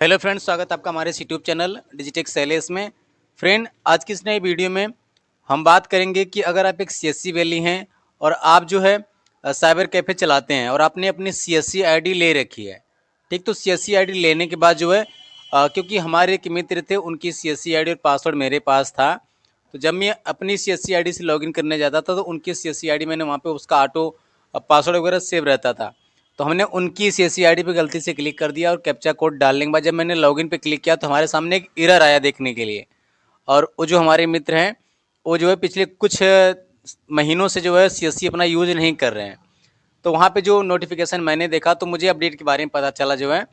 Hello friends, स्वागत है आपका हमारे यूट्यूब चैनल डिजिटेक सेलेस में। फ्रेंड, आज की इस नई वीडियो में हम बात करेंगे कि अगर आप एक सीएससी वैली हैं और आप जो है साइबर कैफ़े चलाते हैं और आपने अपनी सीएससी आईडी ले रखी है, ठीक। तो सीएससी आईडी लेने के बाद जो है क्योंकि हमारे एक मित्र थे, उनकी सीएससी आईडी और पासवर्ड मेरे पास था। तो जब मैं अपनी सीएससी आईडी से लॉगिन करने जाता था तो उनकी सीएससी आईडी मैंने वहाँ पे उसका ऑटो पासवर्ड वगैरह सेव रहता था। तो हमने उनकी सीएससी आईडी पे गलती से क्लिक कर दिया और कैप्चा कोड डालने के बाद जब मैंने लॉगिन पे क्लिक किया तो हमारे सामने एक एरर आया देखने के लिए। और वो जो हमारे मित्र हैं, वो जो है पिछले कुछ महीनों से जो है सीएससी अपना यूज़ नहीं कर रहे हैं। तो वहाँ पे जो नोटिफिकेशन मैंने देखा तो मुझे अपडेट के बारे में पता चला जो है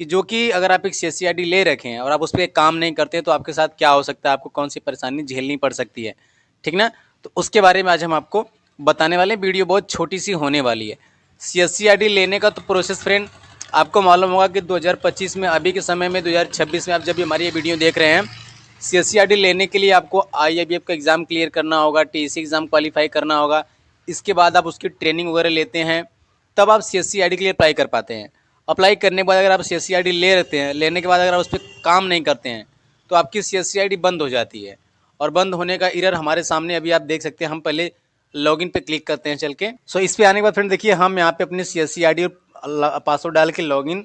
कि अगर आप एक सीएससी आईडी ले रखे हैं और आप उस पर काम नहीं करते तो आपके साथ क्या हो सकता है, आपको कौन सी परेशानी झेलनी पड़ सकती है, ठीक ना। तो उसके बारे में आज हम आपको बताने वाले हैं। वीडियो बहुत छोटी सी होने वाली है। सीएससी आईडी लेने का तो प्रोसेस फ्रेंड आपको मालूम होगा कि 2025 में, अभी के समय में 2026 में आप जब भी हमारी ये वीडियो देख रहे हैं, सीएससी आईडी लेने के लिए आपको आईआईबीएफ का एग्ज़ाम क्लियर करना होगा, टीईसी एग्ज़ाम क्वालिफाई करना होगा। इसके बाद आप उसकी ट्रेनिंग वगैरह लेते हैं, तब आप सीएससी आईडी के लिए अप्लाई कर पाते हैं। अप्लाई करने के बाद अगर आप सीएससी आईडी ले लेते हैं, लेने के बाद अगर आप उस पर काम नहीं करते हैं तो आपकी सीएससी आईडी बंद हो जाती है। और बंद होने का एरर हमारे सामने अभी आप देख सकते हैं। हम पहले लॉगिन पे क्लिक करते हैं चल के। सो इस पे आने के बाद फ्रेंड देखिए, हम यहाँ पे अपनी सीएससी आईडी और पासवर्ड डाल के लॉगिन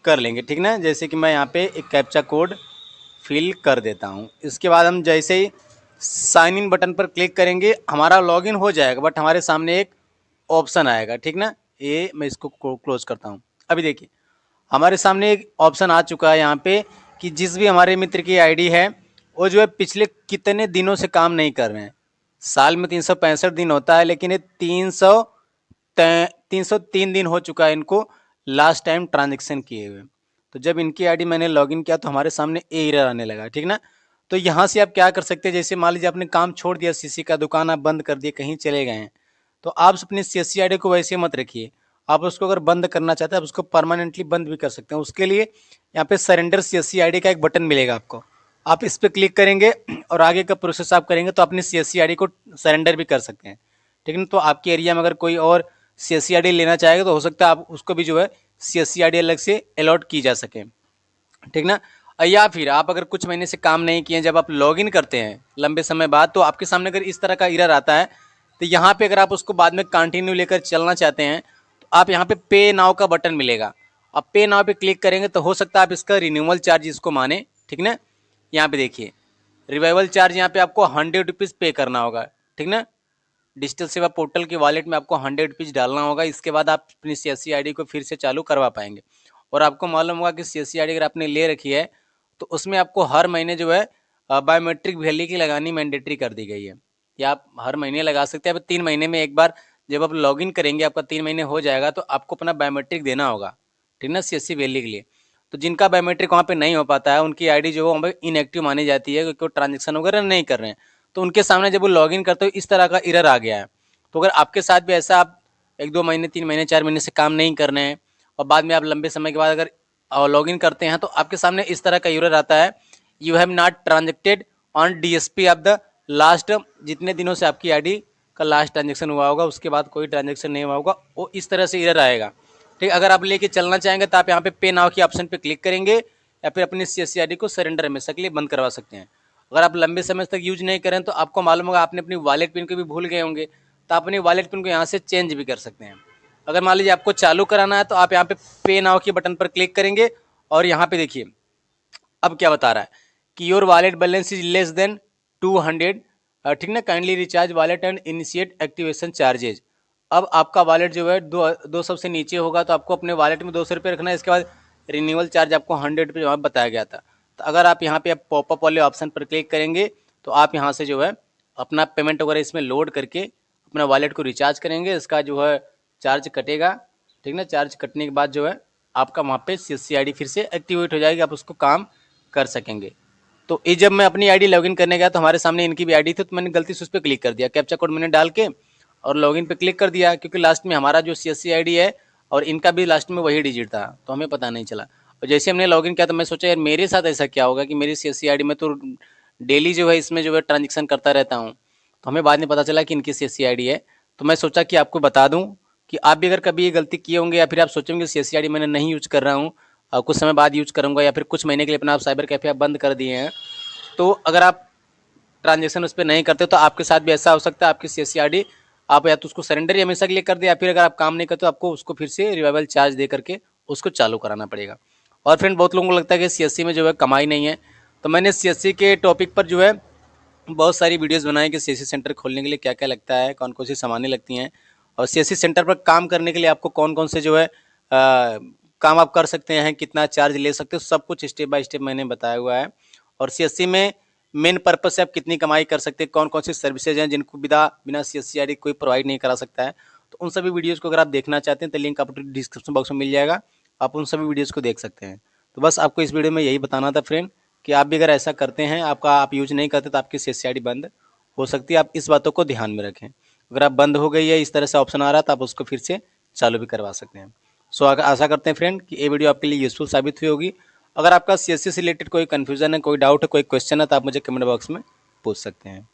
कर लेंगे, ठीक ना। जैसे कि मैं यहाँ पे एक कैप्चा कोड फिल कर देता हूँ। इसके बाद हम जैसे ही साइन इन बटन पर क्लिक करेंगे हमारा लॉगिन हो जाएगा, बट हमारे सामने एक ऑप्शन आएगा, ठीक ना। ये मैं इसको क्लोज करता हूँ। अभी देखिए हमारे सामने एक ऑप्शन आ चुका है यहाँ पे कि जिस भी हमारे मित्र की आईडी है वो जो है पिछले कितने दिनों से काम नहीं कर रहे हैं। साल में 365 दिन होता है, लेकिन ये 303 दिन हो चुका है इनको लास्ट टाइम ट्रांजेक्शन किए हुए। तो जब इनकी आईडी मैंने लॉगिन किया तो हमारे सामने ए एरर आने लगा, ठीक ना। तो यहाँ से आप क्या कर सकते हैं, जैसे मान लीजिए आपने काम छोड़ दिया, सीसी का दुकान आप बंद कर दिए, कहीं चले गए हैं, तो आप अपनी सीएससी आईडी को वैसे मत रखिए। आप उसको अगर बंद करना चाहते हैं आप उसको परमानेंटली बंद भी कर सकते हैं। उसके लिए यहाँ पे सरेंडर सीएससी आईडी का एक बटन मिलेगा आपको, आप इस पर क्लिक करेंगे और आगे का प्रोसेस आप करेंगे तो अपनी सीएससी आईडी को सरेंडर भी कर सकते हैं, ठीक है। तो आपके एरिया में अगर कोई और सीएससी आईडी लेना चाहेगा तो हो सकता है आप उसको भी जो है सीएससी आईडी अलग से अलॉट की जा सके, ठीक ना। या फिर आप अगर कुछ महीने से काम नहीं किए, जब आप लॉगिन करते हैं लंबे समय बाद, तो आपके सामने अगर इस तरह का एरर आता है तो यहाँ पे अगर आप उसको बाद में कंटिन्यू लेकर चलना चाहते हैं तो आप यहाँ पे पे नाउ का बटन मिलेगा। आप पे नाउ पे क्लिक करेंगे तो हो सकता है आप इसका रिन्यूअल चार्ज इसको माने, ठीक ना। यहाँ पे देखिए रिवाइवल चार्ज यहाँ पे आपको 100 रुपीज़ पे करना होगा, ठीक ना। डिजिटल सेवा पोर्टल के वॉलेट में आपको 100 रुपीज़ डालना होगा। इसके बाद आप अपनी सीएससी आईडी को फिर से चालू करवा पाएंगे। और आपको मालूम होगा कि सीएससी आईडी अगर आपने ले रखी है तो उसमें आपको हर महीने जो है बायोमेट्रिक वैलिडिटी लगानी मैंडेटरी कर दी गई है। या आप हर महीने लगा सकते हैं। अब 3 महीने में एक बार जब आप लॉगिन करेंगे, आपका 3 महीने हो जाएगा तो आपको अपना बायोमेट्रिक देना होगा, ठीक ना, सीएससी वैली के लिए। तो जिनका बायोमेट्रिक वहाँ पे नहीं हो पाता है उनकी आईडी जो है वहाँ पे इनएक्टिव मानी जाती है, क्योंकि वो ट्रांजेक्शन वगैरह नहीं कर रहे हैं। तो उनके सामने जब वो लॉगिन करते हो इस तरह का एरर आ गया है। तो अगर आपके साथ भी ऐसा, आप 1-2 महीने 3 महीने 4 महीने से काम नहीं कर रहे हैं और बाद में आप लंबे समय के बाद अगर लॉगिन करते हैं तो आपके सामने इस तरह का एरर आता है, you have not transacted on DSP of the last, जितने दिनों से आपकी आईडी का लास्ट ट्रांजेक्शन हुआ होगा उसके बाद कोई ट्रांजेक्शन नहीं हुआ होगा, वो इस तरह से एरर आएगा, ठीक। अगर आप लेके चलना चाहेंगे तो आप यहाँ पे नाउ की ऑप्शन पे क्लिक करेंगे या फिर अपनी सीएससी आईडी को सरेंडर हमेशा के लिए बंद करवा सकते हैं। अगर आप लंबे समय तक यूज नहीं करें तो आपको मालूम होगा आपने अपनी वॉलेट पिन को भी भूल गए होंगे, तो आप अपनी वॉलेट पिन को यहाँ से चेंज भी कर सकते हैं। अगर मान लीजिए आपको चालू कराना है तो आप यहाँ पे नाउ के बटन पर क्लिक करेंगे और यहाँ पे देखिए अब क्या बता रहा है कि your wallet balance is less than 200, ठीक ना, kindly recharge wallet and initiate activation charges. अब आपका वॉलेट जो है 200 से नीचे होगा तो आपको अपने वॉलेट में 200 रुपये रखना है। इसके बाद रिन्यूअल चार्ज आपको 100 रुपये वहाँ बताया गया था। तो अगर आप यहाँ पे पॉपअप वाले ऑप्शन पर क्लिक करेंगे तो आप यहाँ से जो है अपना पेमेंट वगैरह इसमें लोड करके अपना वॉलेट को रिचार्ज करेंगे। इसका जो है चार्ज कटेगा, ठीक ना। चार्ज कटने के बाद जो है आपका वहाँ पे सीएससी आईडी फिर से एक्टिवेट हो जाएगी, आप उसको काम कर सकेंगे। तो ये जब मैं अपनी आईडी लॉगिन करने गया तो हमारे सामने इनकी भी आईडी थी, तो मैंने गलती से उस पर क्लिक कर दिया, कैप्चा कोड मैंने डाल के और लॉगिन पे क्लिक कर दिया, क्योंकि लास्ट में हमारा जो सीएससी आईडी है और इनका भी लास्ट में वही डिजिट था, तो हमें पता नहीं चला। और जैसे हमने लॉगिन किया तो मैं सोचा यार मेरे साथ ऐसा क्या होगा कि मेरी सीएससी आईडी में तो डेली जो है इसमें जो है ट्रांजेक्शन करता रहता हूँ। तो हमें बाद में पता चला कि इनकी सीएससी आईडी है। तो मैं सोचा कि आपको बता दूं कि आप भी अगर कभी ये गलती किए होंगे या फिर आप सोचेंगे सीएससी आईडी मैंने नहीं यूज कर रहा हूँ, कुछ समय बाद यूज करूँगा या फिर कुछ महीने के लिए अपना आप साइबर कैफ़े आप बंद कर दिए हैं, तो अगर आप ट्रांजेक्शन उस पर नहीं करते तो आपके साथ भी ऐसा हो सकता है, आपकी CSC आप या तो उसको सरेंडर ही हमेशा के लिए कर दें, या फिर अगर आप काम नहीं करते तो आपको उसको फिर से रिवाइवल चार्ज दे करके उसको चालू कराना पड़ेगा। और फ्रेंड बहुत लोगों को लगता है कि CSC में जो है कमाई नहीं है, तो मैंने CSC के टॉपिक पर जो है बहुत सारी वीडियोस बनाई कि CSC सेंटर खोलने के लिए क्या क्या लगता है, कौन कौन सी सामानें लगती हैं, और CSC सेंटर पर काम करने के लिए आपको कौन कौन से जो है काम आप कर सकते हैं, कितना चार्ज ले सकते हो, सब कुछ स्टेप बाय स्टेप मैंने बताया हुआ है। और CSC में मेन पर्पज से आप कितनी कमाई कर सकते हैं, कौन कौन सी सर्विसेज हैं जिनको बिना CSC ID कोई प्रोवाइड नहीं करा सकता है, तो उन सभी वीडियोज़ को अगर आप देखना चाहते हैं तो लिंक आपको डिस्क्रिप्शन बॉक्स में मिल जाएगा, आप उन सभी वीडियोज़ को देख सकते हैं। तो बस आपको इस वीडियो में यही बताना था फ्रेंड कि आप भी अगर ऐसा करते हैं, आप यूज नहीं करते तो आपकी CSC ID बंद हो सकती है, आप इस बातों को ध्यान में रखें। अगर आप बंद हो गई है, इस तरह से ऑप्शन आ रहा है, तो आप उसको फिर से चालू भी करवा सकते हैं। सो आशा करते हैं फ्रेंड कि ये वीडियो आपके लिए यूजफुल साबित हुई होगी। अगर आपका CSC से रिलेटेड कोई कन्फ्यूजन है, कोई डाउट है, कोई क्वेश्चन है, तो आप मुझे कमेंट बॉक्स में पूछ सकते हैं।